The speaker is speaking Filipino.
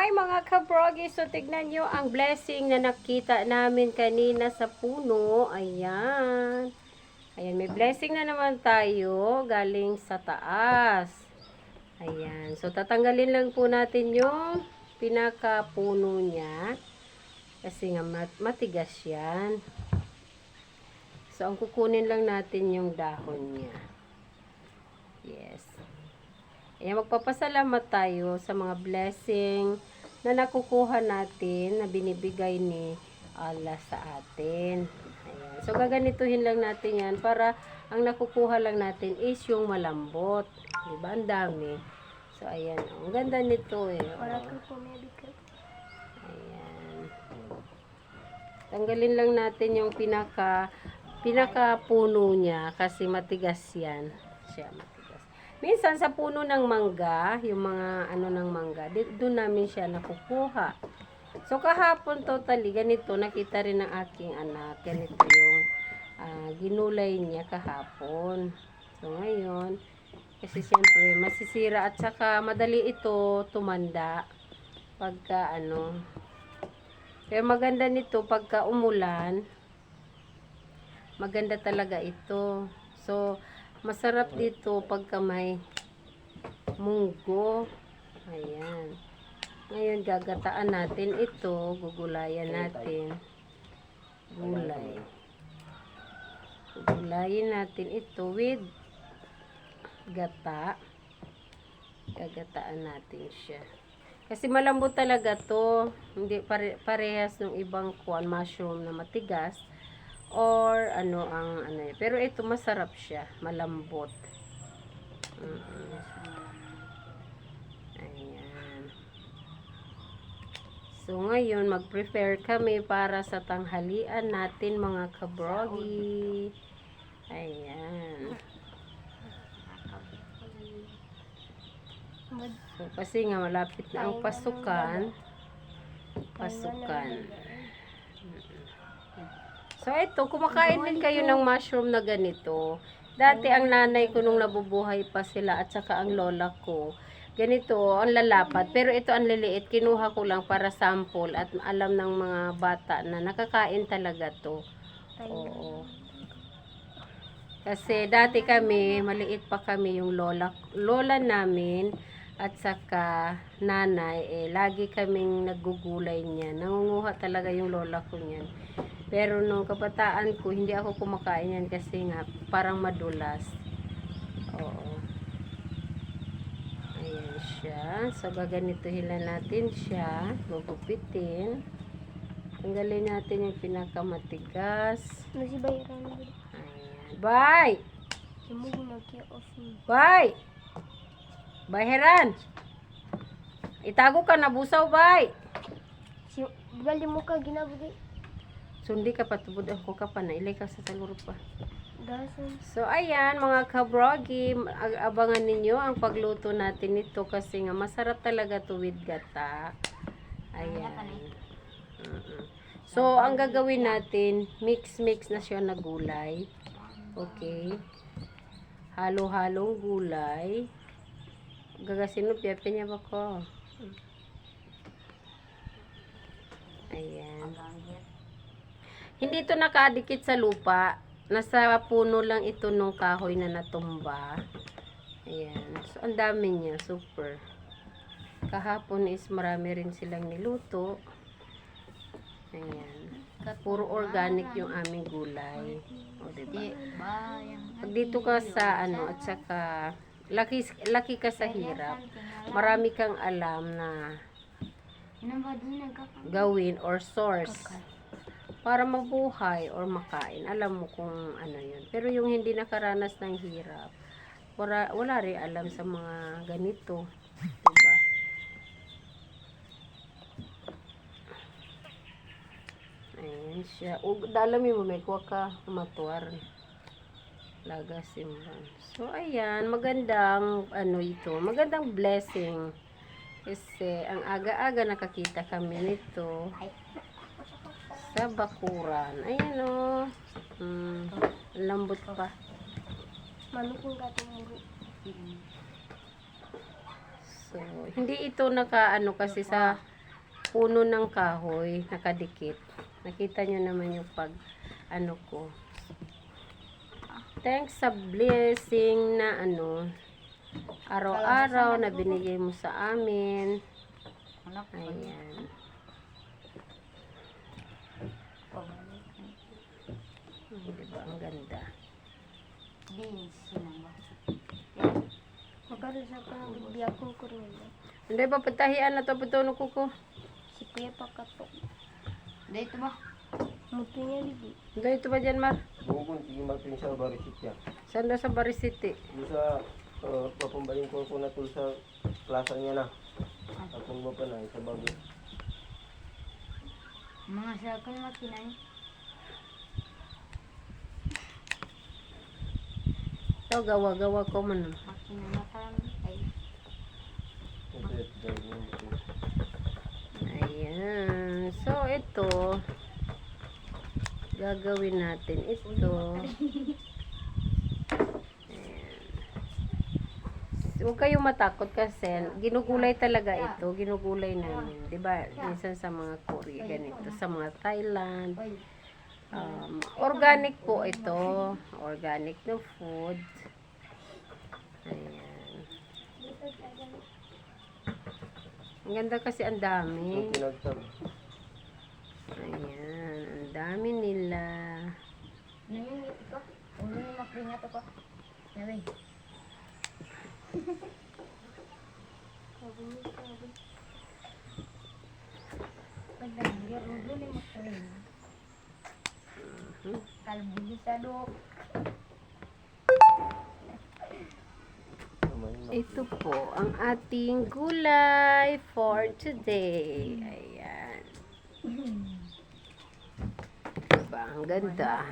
Hi mga kabrogi, so tignan nyo ang blessing na nakita namin kanina sa puno. Ayan. Ayan, may blessing na naman tayo galing sa taas. Ayan, so tatanggalin lang po natin yung pinakapuno niya. Kasi nga matigas yan. So ang kukunin lang natin yung dahon niya. Yes. Ayan, magpapasalamat tayo sa mga blessing na nakukuha natin, na binibigay ni Allah sa atin. Ayan. So, gaganituhin lang natin yan para ang nakukuha lang natin is yung malambot. Diba? Ang dami. So, ayan. Ang ganda nito eh. Ayan. Tanggalin lang natin yung pinaka-puno niya kasi matigas yan. Siya matigas. Minsan sa puno ng mangga, yung mga ano ng mangga, doon namin siya nakukuha. So kahapon totally, ganito, nakita rin ng aking anak. Ganito yung ginulay niya kahapon. So ngayon, kasi siyempre masisira at saka madali ito tumanda pagka ano. Pero maganda nito pagka umulan, maganda talaga ito. So, masarap dito pagka may munggo. Ayan. Ngayon, gagataan natin ito. Gugulayan natin. Gulay. Gugulayin natin ito with gata. Gagataan natin siya. Kasi malambot talaga to. Hindi parehas ng ibang mushroom na matigas. Or ano ang ano. Pero ito masarap siya, malambot. Ayan. So ngayon mag-prepare kami para sa tanghalian natin mga kabrogi. Ayan. So kasi nga malapit na ang pasukan. So, ito, kumakain din kayo ng mushroom na ganito. Dati, ang nanay ko nung nabubuhay pa sila at saka ang lola ko, ganito, ang lalapat. Pero ito, ang liliit. Kinuha ko lang para sample at alam ng mga bata na nakakain talaga to. Oo. Kasi dati kami, maliit pa kami yung lola namin at saka nanay, lagi kaming naggugulay niya. Nangunguha talaga yung lola ko niyan. Pero nung kabataan ko, hindi ako kumakain yan kasi nga parang madulas. Oo. Ayan siya. So, gaganituhin lang natin siya. Gugupitin. Tanggalin natin yung pinakamatigas. Ayan. Bye! Bye! Baheran! Itago ka na busaw, bye! Gali mo ka ginabugay. Sundi ka pa, tubod ako ka pa, nailay ka sa taluro pa. Dasan. So, ayan, mga kabrogi, abangan ninyo ang pagluto natin nito kasi nga masarap talaga to with gata. Ayan. So, ang gagawin natin, mix na siya na gulay. Okay. Halo-halong gulay. Gagasin mo, piyapi niya ba ko? Ayan. Hindi ito nakadikit sa lupa. Nasa puno lang ito nung kahoy na natumba. Ayan. So, ang dami niya. Super. Kahapon is marami rin silang niluto. Ayan. Puro organic yung aming gulay. O, diba? Pag dito ka sa ano, at saka laki ka sa hirap, marami kang alam na gawin or source para mabuhay or makain. Alam mo kung ano yun. Pero yung hindi nakaranas ng hirap, wala rin alam sa mga ganito. Diba? Ayan siya. Dalami mo, may kuha ka matuwar. Lagasimban. So, ayan. Magandang, ano ito, magandang blessing. Kasi, ang aga-aga nakakita kami nito sa bakuran. Ayan o. Lambot pa. Manukong katong So, hindi ito naka ano kasi sa puno ng kahoy nakadikit. Nakita nyo naman yung pag ano ko. Thanks sa blessing na araw-araw na binigay mo sa amin. Ayan. Diba? Ang ganda. Magkaroon sa pangbiyak kong kurula. Hindi ba patahian na to putono ko ko? Si Kuya Pakato. Dito ba? Muto niya bibi. Hindi ito ba dyan, Mar? Bukong sige magping sa Barisitya. Saan daw sa Barisiti? Doon sa papambaling ko na tul sa plaza niya na. Akong mo pa na sa bago. Mga sakal makinay. Ito, gawa-gawa ko man. Makina makarami. Ay, Ayan. So, ito. Gagawin natin ito. Ayan. Huwag kayong matakot kasi ginugulay talaga ito. Ginugulay namin. Diba? Minsan sa mga Korea, ganito. Sa mga Thailand. Organic po ito. Organic na food. Ayan. Ang ganda kasi ang dami. Yung pinagtag. Ayan. Ang dami nila. nangyungit ko. Ulo ni makringat ako. Nabi. Pagdangir, ulo ni makringat. Kalbulisado. Ito po ang ating gulay for today. Ayan. Diba? Ang ganda.